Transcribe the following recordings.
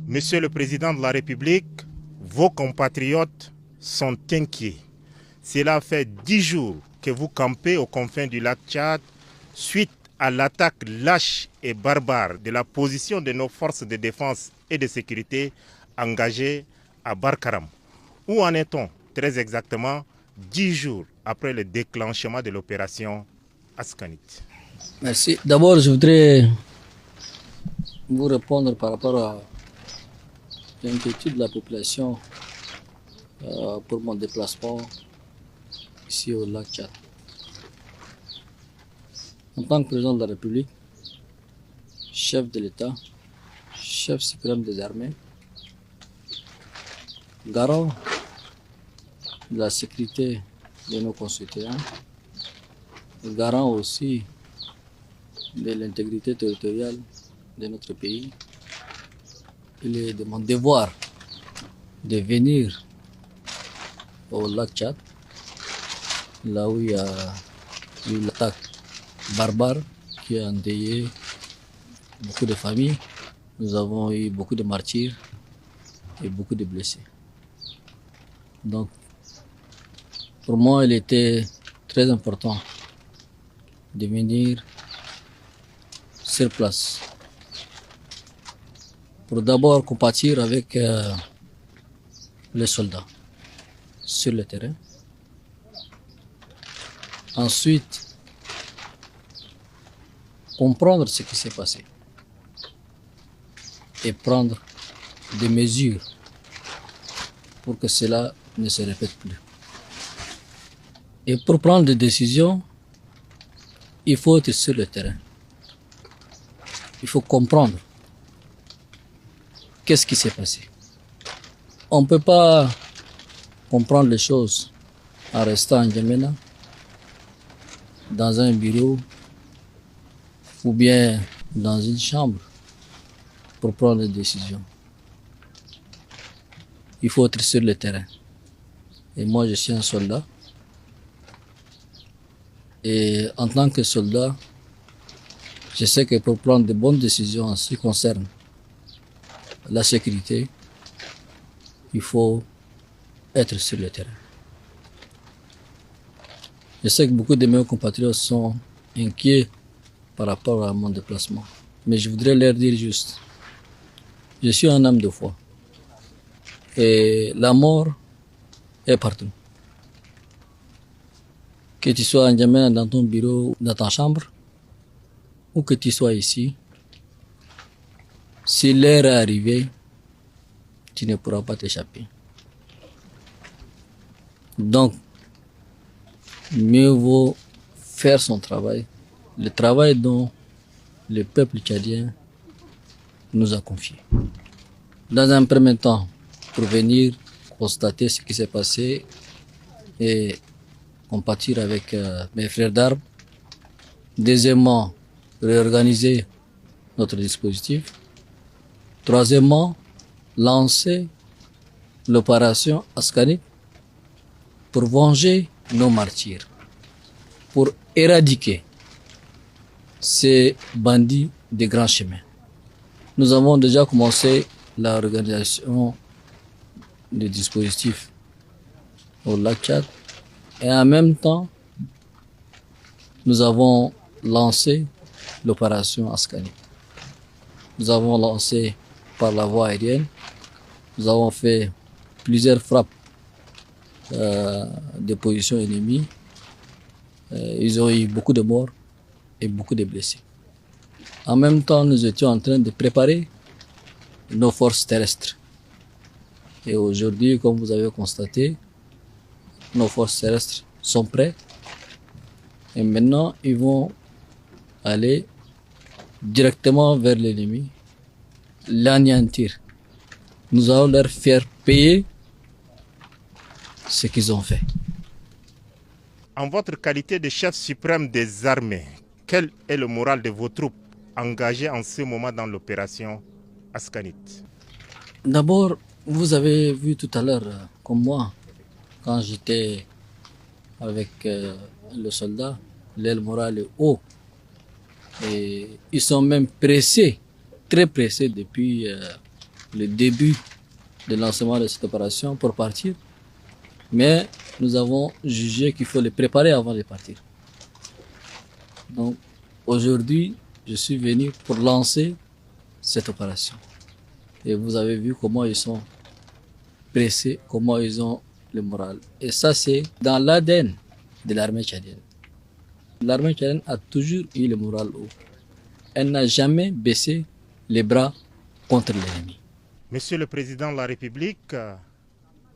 Monsieur le Président de la République, vos compatriotes sont inquiets. Cela fait 10 jours que vous campez aux confins du lac Tchad suite à l'attaque lâche et barbare de la position de nos forces de défense et de sécurité engagées à Barkaram. Où en est-on très exactement 10 jours après le déclenchement de l'opération Askanit? Merci. D'abord, je voudrais vous répondre par rapport à l'inquiétude de la population pour mon déplacement ici au lac Tchad. En tant que président de la République, chef de l'État, chef suprême des armées, garant de la sécurité de nos concitoyens, garant aussi de l'intégrité territoriale de notre pays, il est de mon devoir de venir au lac Tchad, là où il y a eu l'attaque barbare qui a endeuillé beaucoup de familles. Nous avons eu beaucoup de martyrs et beaucoup de blessés. Donc, pour moi, il était très important de venir sur place pour d'abord compatir avec les soldats sur le terrain. Ensuite, comprendre ce qui s'est passé et prendre des mesures pour que cela ne se répète plus. Et pour prendre des décisions, il faut être sur le terrain. Il faut comprendre qu'est-ce qui s'est passé. On ne peut pas comprendre les choses en restant en Djamena, dans un bureau ou bien dans une chambre pour prendre des décisions. Il faut être sur le terrain. Et moi, je suis un soldat. Et en tant que soldat, je sais que pour prendre de bonnes décisions en ce qui concerne la sécurité, il faut être sur le terrain. Je sais que beaucoup de mes compatriotes sont inquiets par rapport à mon déplacement. Mais je voudrais leur dire juste, je suis un homme de foi. Et la mort est partout. Que tu sois en Djamena dans ton bureau, dans ta chambre, ou que tu sois ici, si l'heure est arrivée, tu ne pourras pas t'échapper. Donc, mieux vaut faire son travail, le travail dont le peuple tchadien nous a confié. Dans un premier temps, pour venir constater ce qui s'est passé et compatir avec mes frères d'armes. Deuxièmement, réorganiser notre dispositif. Troisièmement, lancer l'opération Askanit pour venger nos martyrs, pour éradiquer ces bandits des grands chemins. Nous avons déjà commencé l'organisation des dispositifs au lac Tchad et en même temps, nous avons lancé l'opération Askanit. Nous avons lancé par la voie aérienne, nous avons fait plusieurs frappes des positions ennemies. Ils ont eu beaucoup de morts et beaucoup de blessés. En même temps, nous étions en train de préparer nos forces terrestres. Et aujourd'hui, comme vous avez constaté, nos forces terrestres sont prêtes. Et maintenant, ils vont aller directement vers l'ennemi, l'anéantir. Nous allons leur faire payer ce qu'ils ont fait. En votre qualité de chef suprême des armées, quel est le moral de vos troupes engagées en ce moment dans l'opération Askanit? D'abord, vous avez vu tout à l'heure, comme moi, quand j'étais avec le soldat, l'aile morale est haut. Et ils sont même pressés, très pressés depuis le début de lancement de cette opération pour partir, mais nous avons jugé qu'il faut les préparer avant de partir. Donc aujourd'hui, je suis venu pour lancer cette opération. Et vous avez vu comment ils sont pressés, comment ils ont le moral. Et ça, c'est dans l'ADN de l'armée tchadienne. L'armée tchadienne a toujours eu le moral haut. Elle n'a jamais baissé les bras contre l'ennemi. Monsieur le Président de la République,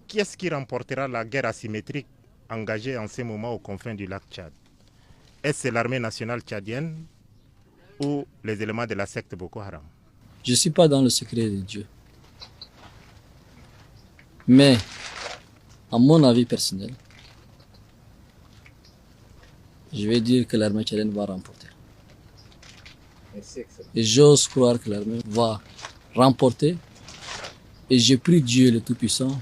qui est-ce qui remportera la guerre asymétrique engagée en ce moment aux confins du lac Tchad? Est-ce l'armée nationale tchadienne ou les éléments de la secte Boko Haram? Je ne suis pas dans le secret de Dieu. Mais, à mon avis personnel, je vais dire que l'armée tchadienne va remporter. Et j'ose croire que l'armée va remporter. Et je prie Dieu le Tout-Puissant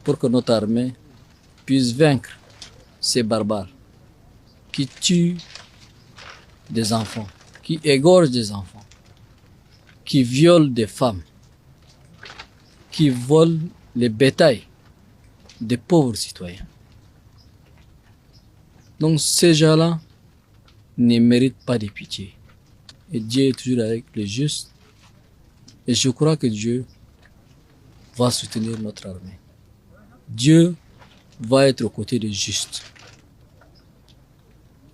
pour que notre armée puisse vaincre ces barbares qui tuent des enfants, qui égorgent des enfants, qui violent des femmes, qui volent les bétails des pauvres citoyens. Donc ces gens-là ne méritent pas de pitié. Et Dieu est toujours avec les justes. Et je crois que Dieu va soutenir notre armée. Dieu va être aux côtés des justes.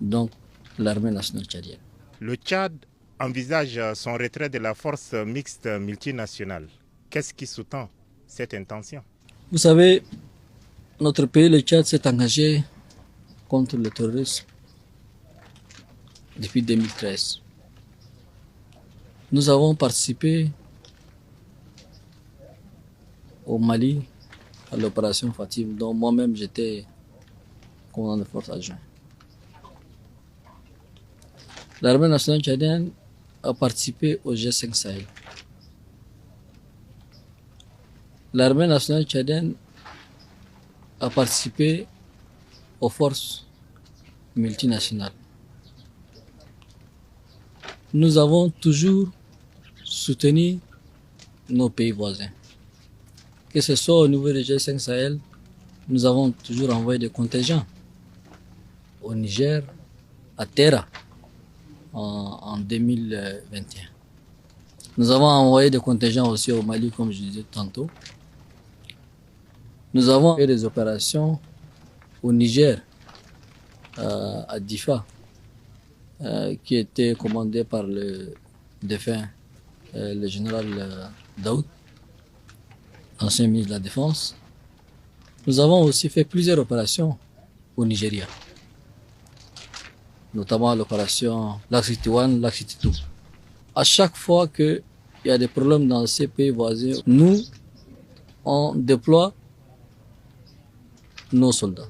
Donc, l'armée nationale tchadienne. Le Tchad envisage son retrait de la force mixte multinationale. Qu'est-ce qui sous-tend cette intention? Vous savez, notre pays, le Tchad, s'est engagé contre le terrorisme depuis 2013. Nous avons participé au Mali à l'opération Fatim, dont moi-même j'étais commandant de force adjoint. L'armée nationale tchadienne a participé au G5 Sahel. L'armée nationale tchadienne a participé aux forces multinationales. Nous avons toujours soutenu nos pays voisins. Que ce soit au niveau du G5 Sahel, nous avons toujours envoyé des contingents au Niger, à Terra, en 2021. Nous avons envoyé des contingents aussi au Mali, comme je disais tantôt. Nous avons fait des opérations au Niger, à Difa, qui était commandé par le défunt, le général Daoud, ancien ministre de la Défense. Nous avons aussi fait plusieurs opérations au Nigeria, notamment l'opération Lac-City 1, Lac-City 2. À chaque fois qu'il y a des problèmes dans ces pays voisins, nous, on déploie nos soldats.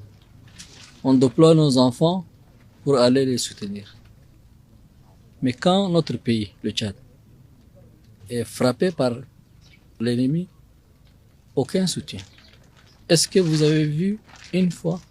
On déploie nos enfants pour aller les soutenir. Mais quand notre pays, le Tchad, est frappé par l'ennemi, aucun soutien. Est-ce que vous avez vu une fois